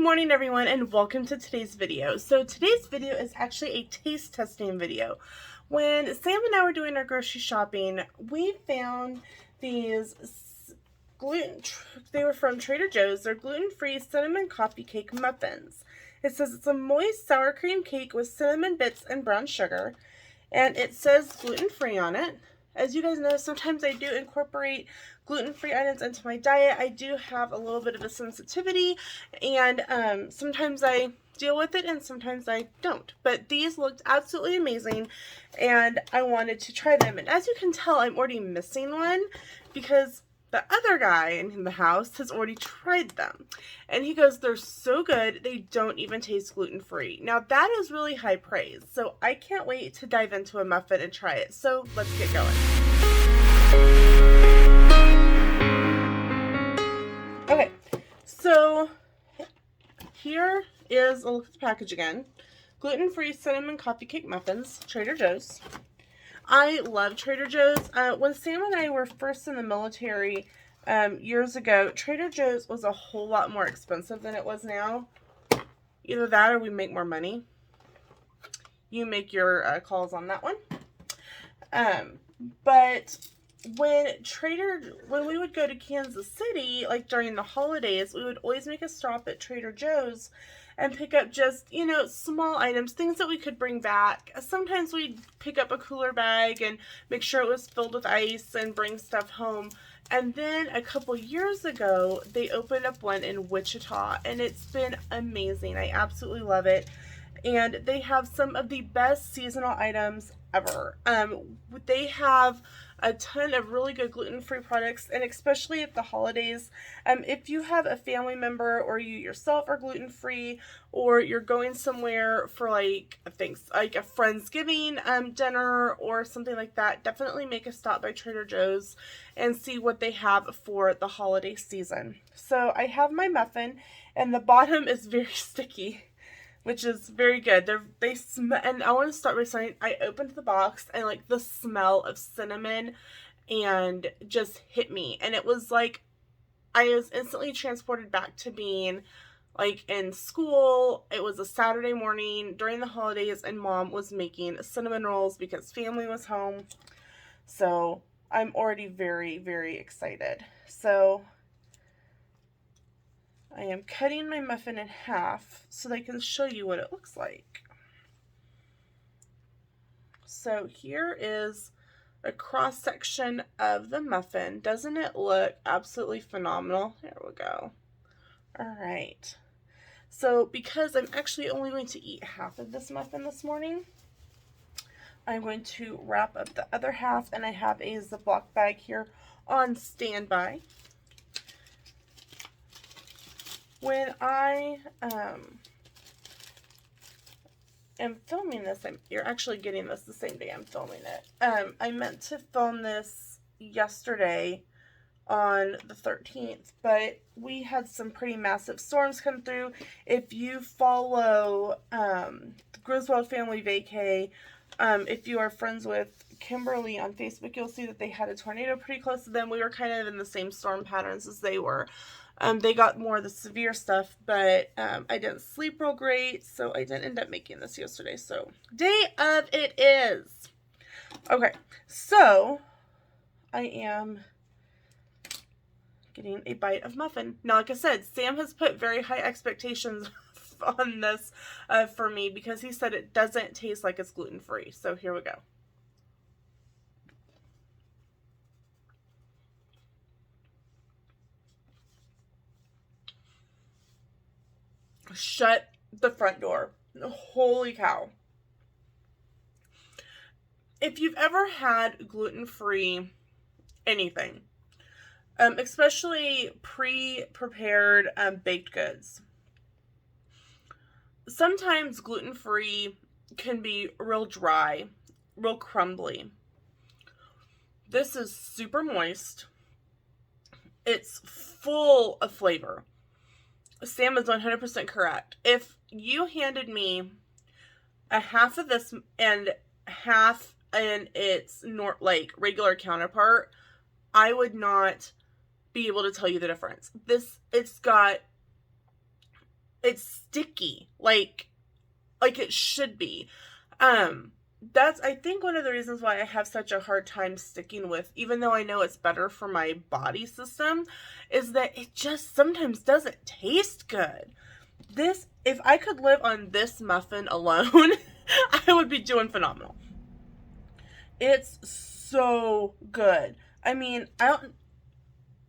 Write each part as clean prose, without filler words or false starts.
morning everyone, and welcome to today's video. So today's video is actually a taste testing video. When Sam and I were doing our grocery shopping, we found these they were from Trader Joe's. They're gluten-free cinnamon coffee cake muffins. It says it's a moist sour cream cake with cinnamon bits and brown sugar, and it says gluten-free on it. As you guys know, sometimes I do incorporate gluten-free items into my diet. I do have a little bit of a sensitivity, and sometimes I deal with it and sometimes I don't. But these looked absolutely amazing, and I wanted to try them. And as you can tell, I'm already missing one because the other guy in the house has already tried them. And he goes, they're so good, they don't even taste gluten-free. Now that is really high praise. So I can't wait to dive into a muffin and try it. So let's get going. Okay, so here is a look at the package again. Gluten-free cinnamon coffee cake muffins, Trader Joe's. I love Trader Joe's. When Sam and I were first in the military years ago, Trader Joe's was a whole lot more expensive than it was now. Either that or we make more money. You make your calls on that one. But when we would go to Kansas City, like during the holidays, we would always make a stop at Trader Joe's and pick up just, you know, small items, things that we could bring back. Sometimes we'd pick up a cooler bag and make sure it was filled with ice and bring stuff home. And then a couple years ago, they opened up one in Wichita, and it's been amazing. I absolutely love it. And they have some of the best seasonal items ever. They have a ton of really good gluten-free products, and especially at the holidays, if you have a family member or you yourself are gluten-free, or you're going somewhere for like a Friendsgiving dinner or something like that, definitely make a stop by Trader Joe's and see what they have for the holiday season. So I have my muffin, and the bottom is very sticky, which is very good. They smell, and I want to start by saying I opened the box and like the smell of cinnamon and just hit me, and it was like I was instantly transported back to being like in school. It was a Saturday morning during the holidays, and Mom was making cinnamon rolls because family was home. So I'm already very, very excited. So I am cutting my muffin in half so that I can show you what it looks like. So here is a cross section of the muffin. Doesn't it look absolutely phenomenal? There we go. All right. So because I'm actually only going to eat half of this muffin this morning, I'm going to wrap up the other half, and I have a Ziploc bag here on standby. When I am filming this, you're actually getting this the same day I'm filming it. I meant to film this yesterday on the 13th, but we had some pretty massive storms come through. If you follow the Griswold Family Vacay, if you are friends with Kimberly on Facebook, you'll see that they had a tornado pretty close to them. We were kind of in the same storm patterns as they were. They got more of the severe stuff, but I didn't sleep real great, so I didn't end up making this yesterday. So, day of it is. Okay, so I am getting a bite of muffin. Now, like I said, Sam has put very high expectations on this for me because he said it doesn't taste like it's gluten-free. So here we go. Shut the front door. Holy cow. If you've ever had gluten-free anything, especially pre-prepared baked goods, sometimes gluten-free can be real dry, real crumbly. This is super moist. It's full of flavor. Sam is 100% correct. If you handed me a half of this and half in its regular counterpart, I would not be able to tell you the difference. It's got it's sticky, like it should be. That's, I think, one of the reasons why I have such a hard time sticking with, even though I know it's better for my body system, is that it just sometimes doesn't taste good. This, if I could live on this muffin alone, I would be doing phenomenal. It's so good. I mean, I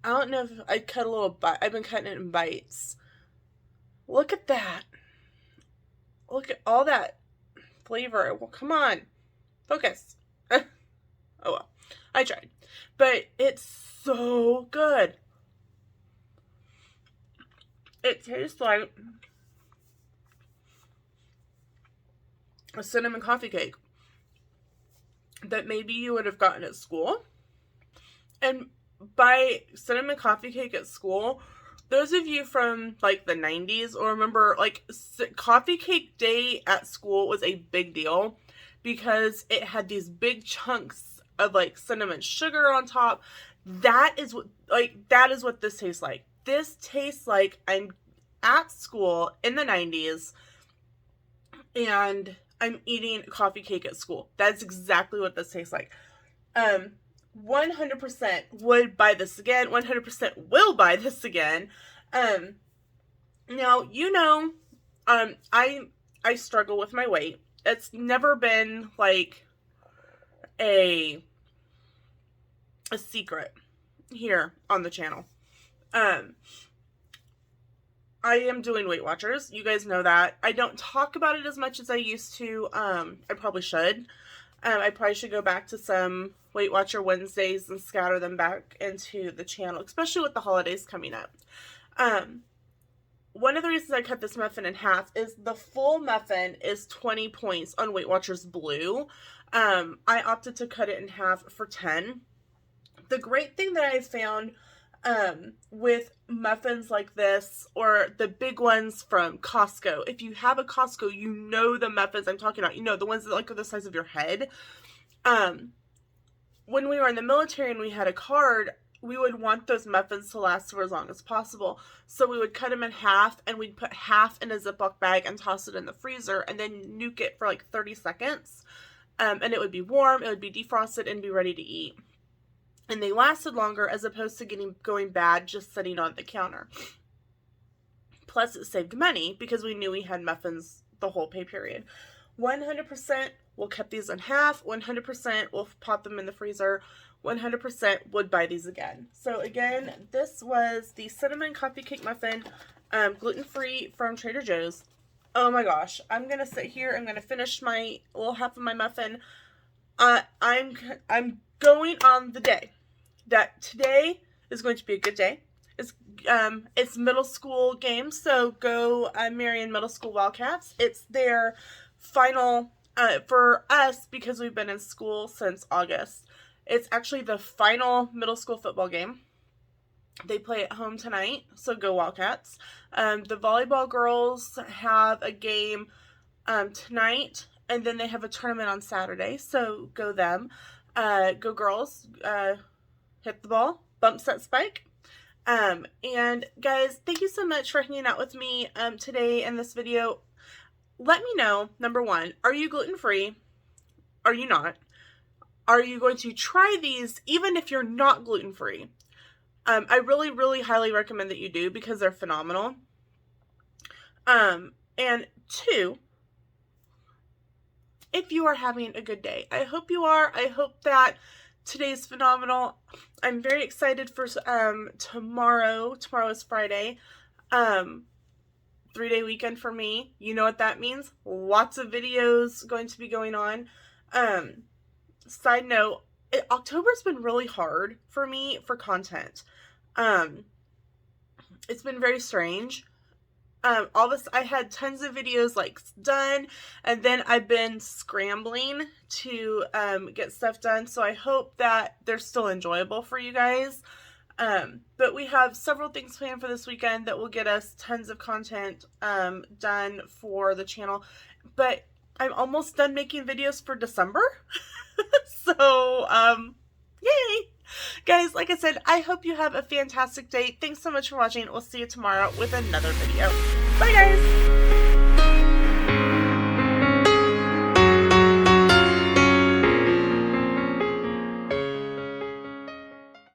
don't know if I cut a little bite. I've been cutting it in bites. Look at that. Look at all that flavor. Well, come on. Focus. Oh well. I tried. But it's so good. It tastes like a cinnamon coffee cake that maybe you would have gotten at school. And by cinnamon coffee cake at school, those of you from like the 90s or remember, like, coffee cake day at school was a big deal because it had these big chunks of like cinnamon sugar on top. That is what this tastes like. This tastes like I'm at school in the 90s and I'm eating coffee cake at school. That's exactly what this tastes like. 100% would buy this again. 100% will buy this again. Now, you know, I struggle with my weight. It's never been like a secret here on the channel. I am doing Weight Watchers. You guys know that. I don't talk about it as much as I used to. I probably should. I probably should go back to some Weight Watcher Wednesdays and scatter them back into the channel, especially with the holidays coming up. One of the reasons I cut this muffin in half is the full muffin is 20 points on Weight Watchers Blue. I opted to cut it in half for 10. The great thing that I found with muffins like this, or the big ones from Costco. If you have a Costco, you know the muffins I'm talking about. You know, the ones that like are the size of your head. When we were in the military and we had a card, we would want those muffins to last for as long as possible. So we would cut them in half and we'd put half in a Ziploc bag and toss it in the freezer and then nuke it for like 30 seconds. And it would be warm, it would be defrosted and be ready to eat. And they lasted longer as opposed to going bad just sitting on the counter. Plus it saved money because we knew we had muffins the whole pay period. 100% we'll cut these in half. 100% we'll pop them in the freezer. 100% would buy these again. So again, this was the cinnamon coffee cake muffin, gluten-free from Trader Joe's. Oh my gosh. I'm going to sit here. I'm going to finish my little half of my muffin. I'm going on the day that today is going to be a good day. It's middle school games, so go Marion Middle School Wildcats. It's their final, for us, because we've been in school since August, it's actually the final middle school football game. They play at home tonight, so go Wildcats. The volleyball girls have a game tonight, and then they have a tournament on Saturday, so go them. Go girls. Hit the ball. Bump, set, spike. And guys, thank you so much for hanging out with me today in this video. Let me know, number one, are you gluten-free? Are you not? Are you going to try these even if you're not gluten-free? I really, really highly recommend that you do because they're phenomenal. And two, if you are having a good day. I hope you are. I hope that today's phenomenal. I'm very excited for tomorrow. Tomorrow is Friday. 3-day weekend for me. You know what that means. Lots of videos going to be going on. Side note, October's been really hard for me for content. It's been very strange. All this, I had tons of videos like done, and then I've been scrambling to get stuff done, so I hope that they're still enjoyable for you guys. But we have several things planned for this weekend that will get us tons of content done for the channel, but I'm almost done making videos for December. So, yay! Guys, like I said, I hope you have a fantastic day. Thanks so much for watching. We'll see you tomorrow with another video. Bye, guys!